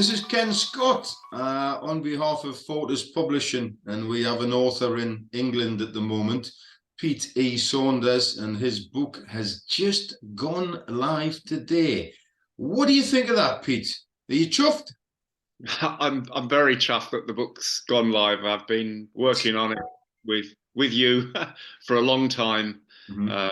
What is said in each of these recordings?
This is Ken Scott on behalf of Fortis Publishing, and we have an author in England at the moment, Pete E. Saunders, and his book has just gone live today. What do you think of that, Pete? Are you chuffed? I'm very chuffed that the book's gone live. I've been working on it with you for a long time. Mm-hmm.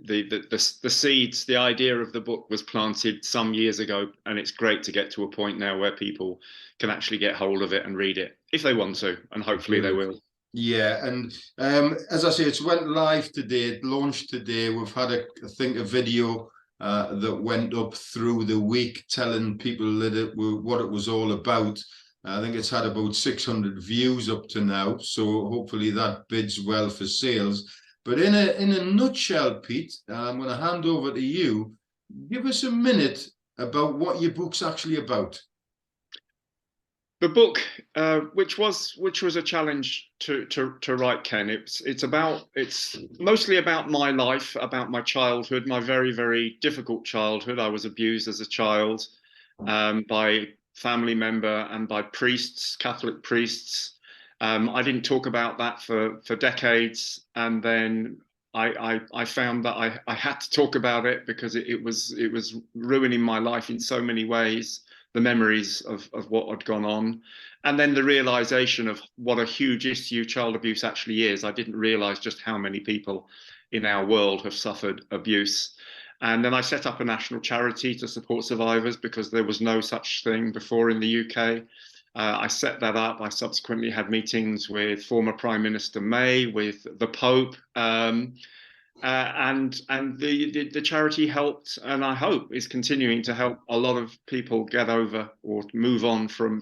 The seeds, the idea of the book was planted some years ago, and it's great to get to a point now where people can actually get hold of it and read it if they want to, and hopefully they will. Yeah, and as I say, it's went live today, it launched today. We've had I think a video that went up through the week telling people that what it was all about. I think it's had about 600 views up to now, so hopefully that bids well for sales. But in a nutshell, Pete, I'm going to hand over to you. Give us a minute about what your book's actually about. The book, which was a challenge to write, Ken. It's mostly about my life, about my childhood, my very, very difficult childhood. I was abused as a child by family member and by priests, Catholic priests. I didn't talk about that for decades, and then I found that I had to talk about it because it was ruining my life in so many ways. The memories of what had gone on, and then the realization of what a huge issue child abuse actually is. I didn't realize just how many people in our world have suffered abuse. And then I set up a national charity to support survivors because there was no such thing before in the UK. I set that up. I subsequently had meetings with former Prime Minister May, with the Pope, and the charity helped, and I hope is continuing to help a lot of people get over or move on from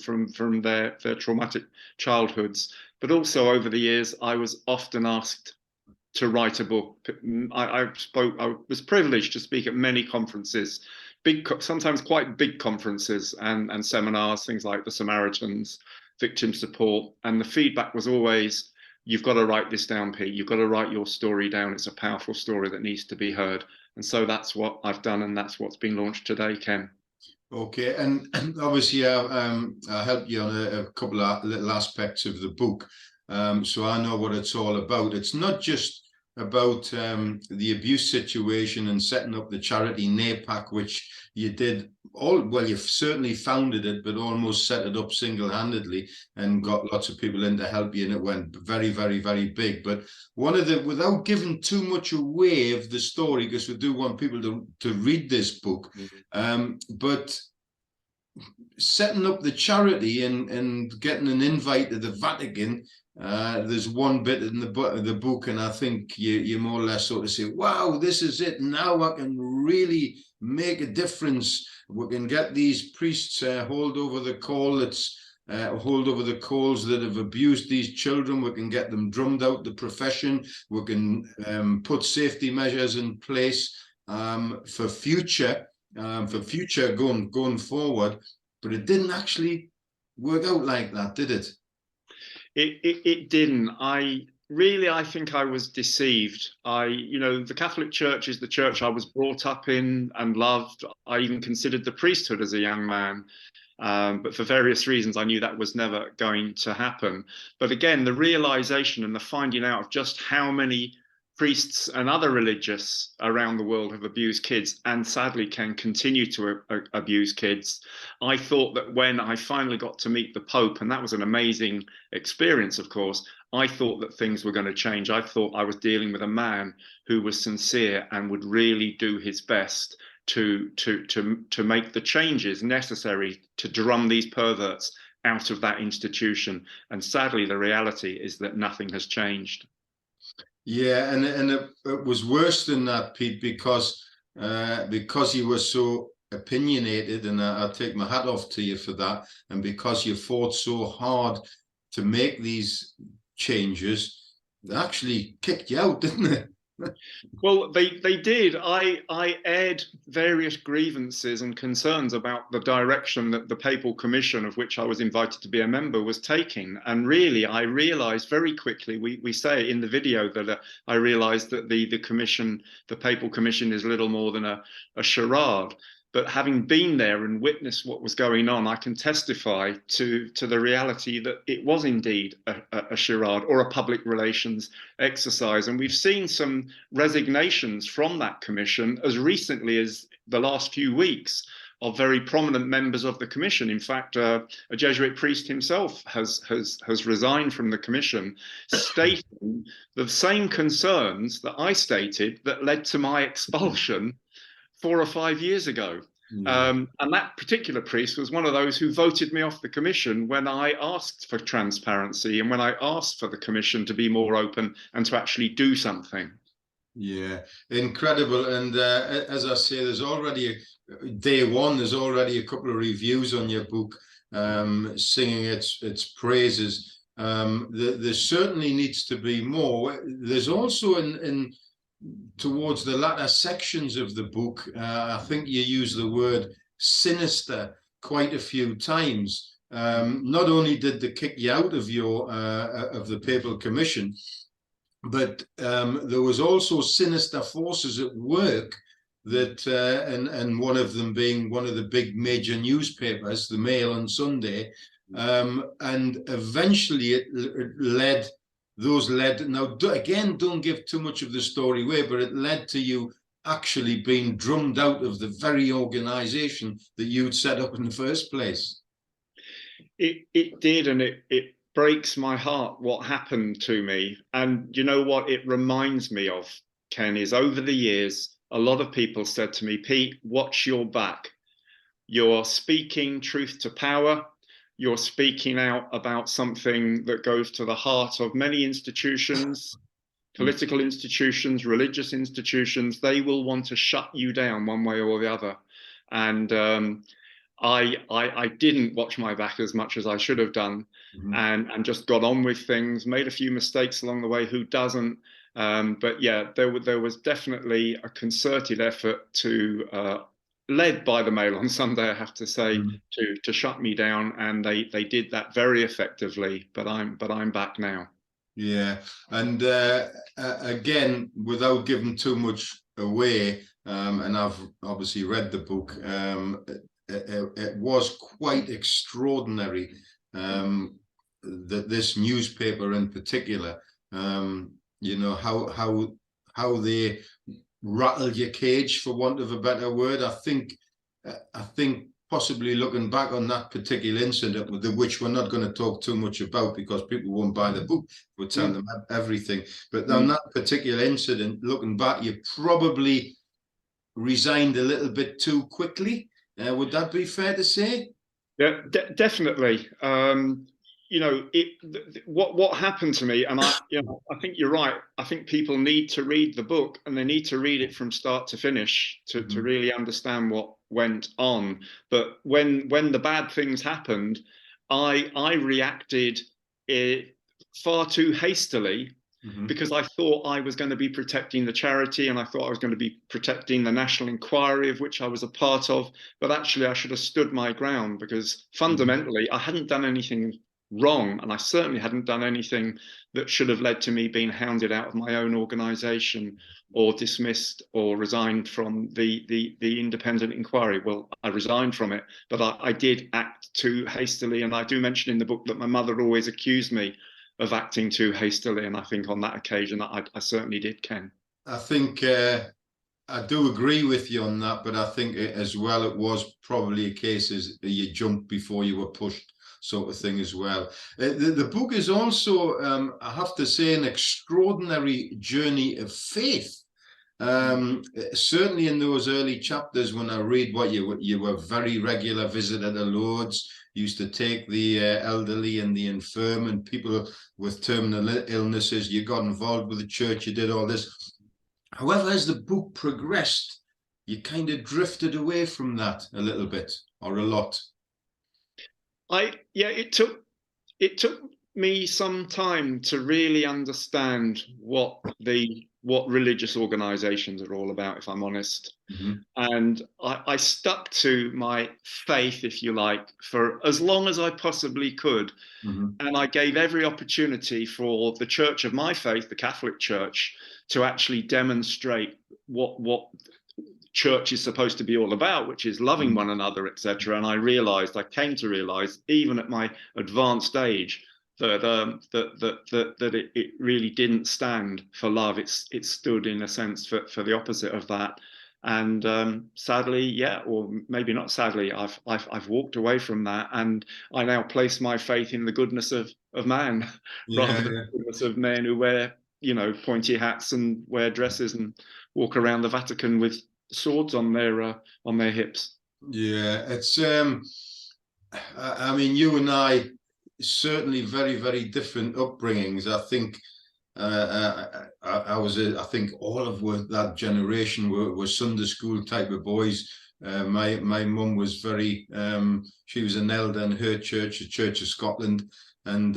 their traumatic childhoods. But also over the years, I was often asked to write a book. I was privileged to speak at many conferences, sometimes quite big conferences and seminars, things like the Samaritans, victim support, and the feedback was always, you've got to write this down, Pete. You've got to write your story down. It's a powerful story that needs to be heard. And so that's what I've done, and that's what's been launched today, Ken. Okay, and obviously I helped you on a couple of little aspects of the book, so I know what it's all about. It's not just about the abuse situation and setting up the charity NAPAC, which you did you've certainly founded it, but almost set it up single-handedly and got lots of people in to help you, and it went very, very, very big. But without giving too much away of the story, because we do want people to read this book, but setting up the charity and getting an invite to the Vatican, there's one bit in the book, and I think you more or less sort of say, wow, this is it. Now I can really make a difference. We can get these priests hold over the coals that have abused these children. We can get them drummed out the profession. We can put safety measures in place for future going forward. But it didn't actually work out like that, did it? It didn't. I think I was deceived. The Catholic Church is the church I was brought up in and loved. I even considered the priesthood as a young man. But for various reasons, I knew that was never going to happen. But again, the realization and the finding out of just how many priests and other religious around the world have abused kids, and sadly can continue to abuse kids. I thought that when I finally got to meet the Pope, and that was an amazing experience, of course, I thought that things were going to change. I thought I was dealing with a man who was sincere and would really do his best to make the changes necessary to drum these perverts out of that institution. And sadly, the reality is that nothing has changed. Yeah, and it was worse than that, Pete, because you were so opinionated, and I take my hat off to you for that, and because you fought so hard to make these changes, they actually kicked you out, didn't they? Well, they did. I aired various grievances and concerns about the direction that the Papal Commission, of which I was invited to be a member, was taking. And really, I realized very quickly, we say in the video that I realized that the Papal Commission is little more than a charade. but having been there and witnessed what was going on, I can testify to the reality that it was indeed a charade or a public relations exercise. And we've seen some resignations from that commission as recently as the last few weeks of very prominent members of the commission. In fact, a Jesuit priest himself has resigned from the commission, stating the same concerns that I stated that led to my expulsion 4 or 5 years ago. And that particular priest was one of those who voted me off the commission when I asked for transparency and when I asked for the commission to be more open and to actually do something. Yeah, incredible. And as I say, there's already day one, there's already a couple of reviews on your book, singing its praises. There certainly needs to be more. There's also in towards the latter sections of the book, I think you use the word sinister quite a few times. Not only did they kick you out of your of the papal commission, but there was also sinister forces at work that, and one of them being one of the big major newspapers, the Mail on Sunday, and eventually it led, now again, don't give too much of the story away, but it led to you actually being drummed out of the very organization that you'd set up in the first place. It did, and it breaks my heart what happened to me. And you know what it reminds me of, Ken, is over the years, a lot of people said to me, Pete, watch your back. You're speaking truth to power. You're speaking out about something that goes to the heart of many institutions, political institutions, religious institutions. They will want to shut you down one way or the other. And I didn't watch my back as much as I should have done, and just got on with things, made a few mistakes along the way. Who doesn't? But yeah, there was definitely a concerted effort to, led by the Mail on Sunday, I have to say, to shut me down, and they did that very effectively. But I'm back now. Yeah, and again, without giving too much away, and I've obviously read the book. It was quite extraordinary that this newspaper in particular, you know, how they rattled your cage, for want of a better word. I think possibly looking back on that particular incident, which we're not going to talk too much about because people won't buy the book, we'll tell them everything. But on that particular incident, looking back, you probably resigned a little bit too quickly. Would that be fair to say? Yeah, definitely. You know, what happened to me, and I think you're right. I think people need to read the book, and they need to read it from start to finish to really understand what went on. But when the bad things happened, I reacted far too hastily. Because I thought I was going to be protecting the charity, and I thought I was going to be protecting the national inquiry of which I was a part of. But actually, I should have stood my ground, because fundamentally, I hadn't done anything wrong, and I certainly hadn't done anything that should have led to me being hounded out of my own organization or dismissed or resigned from the independent inquiry. Well, I resigned from it, but I did act too hastily. And I do mention in the book that my mother always accused me of acting too hastily, and I think on that occasion I certainly did, Ken. I think I do agree with you on that, but I think as well it was probably a case as you jumped before you were pushed, sort of thing as well. The book is also, I have to say, an extraordinary journey of faith. Certainly in those early chapters, when I read what you were very regular visitor to Lourdes, used to take the elderly and the infirm and people with terminal illnesses. You got involved with the church, you did all this. However, as the book progressed, you kind of drifted away from that a little bit, or a lot. It took me some time to really understand what religious organizations are all about, if I'm honest. And I stuck to my faith, if you like, for as long as I possibly could. And I gave every opportunity for the church of my faith, the Catholic Church, to actually demonstrate what church is supposed to be all about, which is loving one another, etc. And I came to realize, even at my advanced age, that it really didn't stand for love. It stood, in a sense, for the opposite of that. And sadly, yeah, or maybe not sadly, I've walked away from that, and I now place my faith in the goodness of man rather than the goodness of men who wear, pointy hats and wear dresses and walk around the Vatican with swords on their hips. Yeah, it's I mean, you and I certainly very, very different upbringings. I think I think all of that generation were Sunday school type of boys. My mum was very she was an elder in her church, the Church of Scotland, and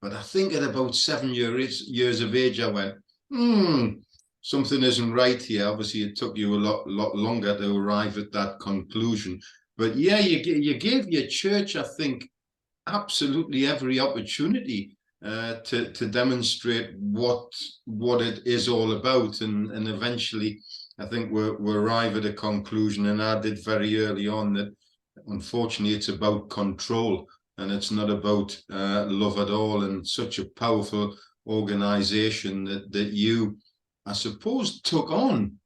but I think at about 7 years of age, I went, something isn't right here. Obviously, it took you a lot longer to arrive at that conclusion. But yeah, you gave your church, I think, absolutely every opportunity to demonstrate what it is all about, and eventually, I think we arrive at a conclusion. And I did very early on that, unfortunately, it's about control and it's not about love at all. And such a powerful organization that you, I suppose, took on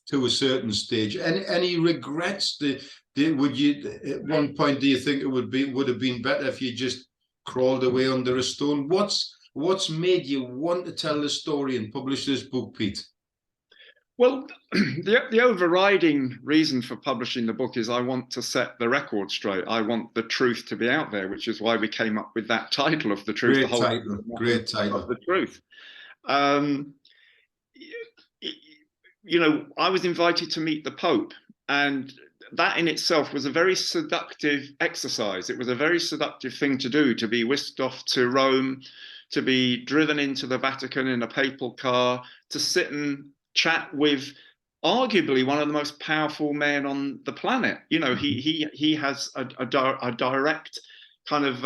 to a certain stage. Any regrets? Would you, at one point, do you think it would have been better if you just crawled away under a stone? What's made you want to tell the story and publish this book, Pete? Well, the overriding reason for publishing the book is I want to set the record straight. I want the truth to be out there, which is why we came up with that title of The Truth. Great title. Of the Truth. I was invited to meet the Pope, and that in itself was a very seductive exercise. It was a very seductive thing to do, to be whisked off to Rome, to be driven into the Vatican in a papal car, to sit and chat with arguably one of the most powerful men on the planet. He has a direct kind of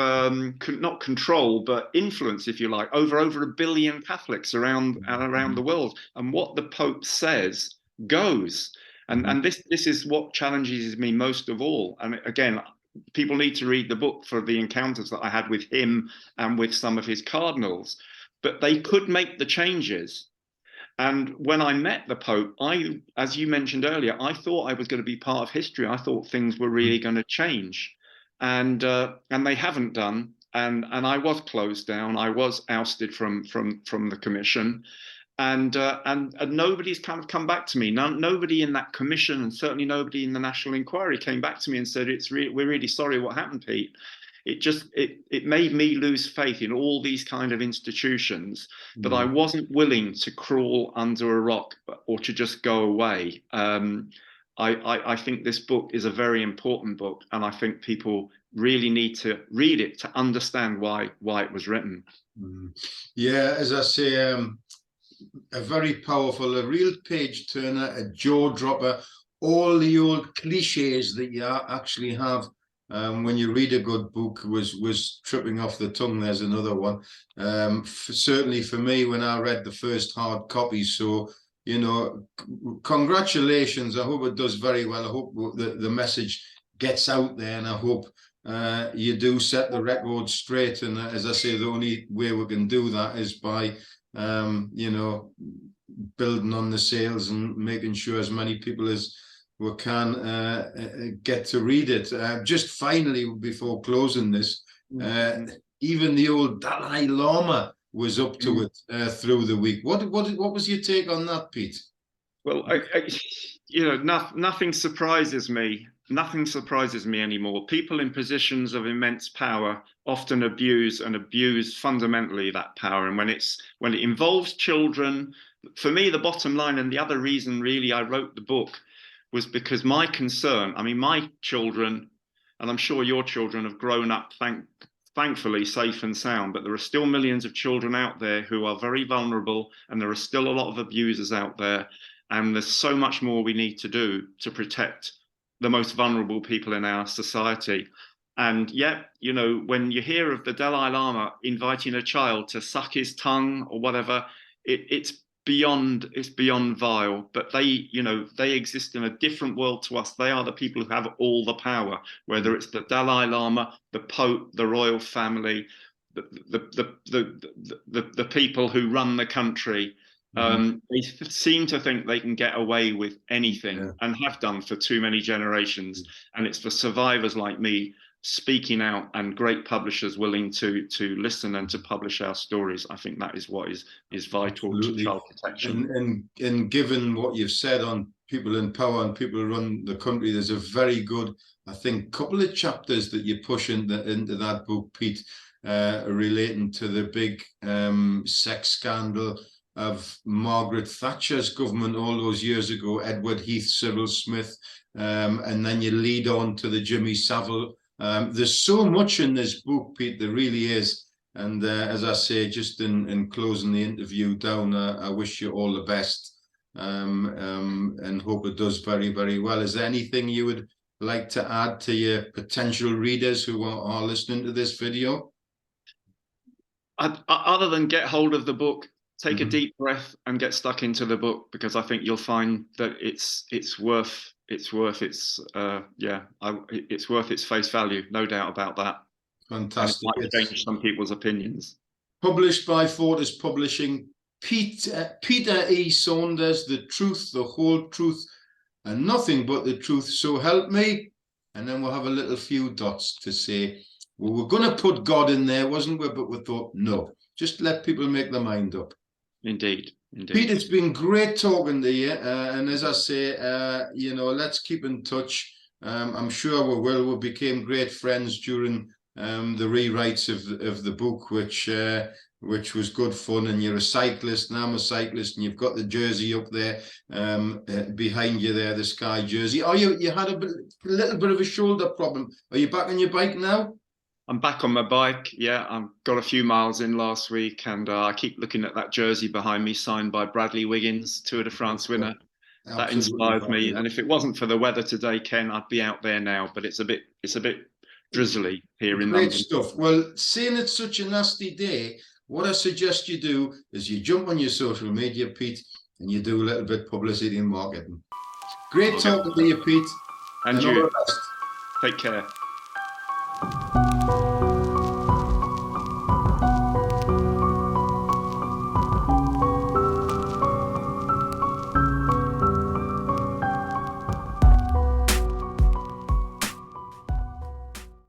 not control, but influence, if you like, over 1 billion Catholics around the world. And what the Pope says goes. And this is what challenges me most of all. And again, people need to read the book for the encounters that I had with him and with some of his cardinals. But they could make the changes. And when I met the Pope, as you mentioned earlier, I thought I was going to be part of history. I thought things were really going to change. And they haven't done. And I was closed down. I was ousted from the commission. And nobody's kind of come back to me. Nobody in that commission, and certainly nobody in the National Inquiry, came back to me and said, we're really sorry what happened, Pete. It made me lose faith in all these kind of institutions, that I wasn't willing to crawl under a rock or to just go away. I think this book is a very important book, and I think people really need to read it to understand why it was written. Yeah, as I say, a very powerful, a real page turner, a jaw dropper. All the old cliches that you actually have when you read a good book was tripping off the tongue. There's another one. Certainly for me, when I read the first hard copy. So, congratulations. I hope it does very well. I hope the message gets out there, and I hope you do set the record straight. And as I say, the only way we can do that is by building on the sales and making sure as many people as we can get to read it. Just finally, before closing this, even the old Dalai Lama was up to it through the week. What was your take on that, Pete? Well, nothing surprises me. Nothing surprises me anymore. People in positions of immense power often abuse fundamentally that power. And when it involves children, for me, the bottom line, and the other reason really I wrote the book, was because my concern, my children, and I'm sure your children, have grown up thankfully safe and sound, but there are still millions of children out there who are very vulnerable, and there are still a lot of abusers out there. And there's so much more we need to do to protect the most vulnerable people in our society. And yet, when you hear of the Dalai Lama inviting a child to suck his tongue or whatever, it's beyond vile, but they, you know, they exist in a different world to us. They are the people who have all the power, whether it's the Dalai Lama, the Pope, the royal family, the people who run the country. They seem to think they can get away with anything, and have done for too many generations. And it's for survivors like me speaking out, and great publishers willing to listen and to publish our stories. I think that is what is vital. Absolutely. To child protection. And given what you've said on people in power and people who run the country, there's a very good, I think, couple of chapters that you push into that book, Pete, relating to the big sex scandal of Margaret Thatcher's government all those years ago, Edward Heath, Cyril Smith, and then you lead on to the Jimmy Savile. There's so much in this book, Pete, there really is. And as I say, just in closing the interview down, I wish you all the best, and hope it does very, very well. Is there anything you would like to add to your potential readers who are listening to this video? Other than get hold of the book, take a deep breath and get stuck into the book, because I think you'll find that it's worth it's worth its face value, no doubt about that. Fantastic. And it might change some people's opinions. Published by Fortis Publishing. Peter E. Saunders, The Truth, the Whole Truth, and Nothing But the Truth, so help me. And then we'll have a little few dots to say, well, we're going to put God in there, wasn't we? But we thought, no, just let people make their mind up. Indeed. Indeed. Pete, it's been great talking to you. And as I say, you know, let's keep in touch. I'm sure we will. We became great friends during the rewrites of the book, which was good fun. And you're a cyclist, and I'm a cyclist, and you've got the jersey up there behind you there, the Sky jersey. Oh, you had a little bit of a shoulder problem. Are you back on your bike now? I'm back on my bike. Yeah, I've got a few miles in last week, and I keep looking at that jersey behind me, signed by Bradley Wiggins, Tour de France winner. Absolutely. That inspires me. And if it wasn't for the weather today, Ken, I'd be out there now. But it's a bit drizzly here in London. Great stuff. Well, seeing it's such a nasty day, what I suggest you do is you jump on your social media, Pete, and you do a little bit of publicity and marketing. Great talking to you, Pete. And you. Take care.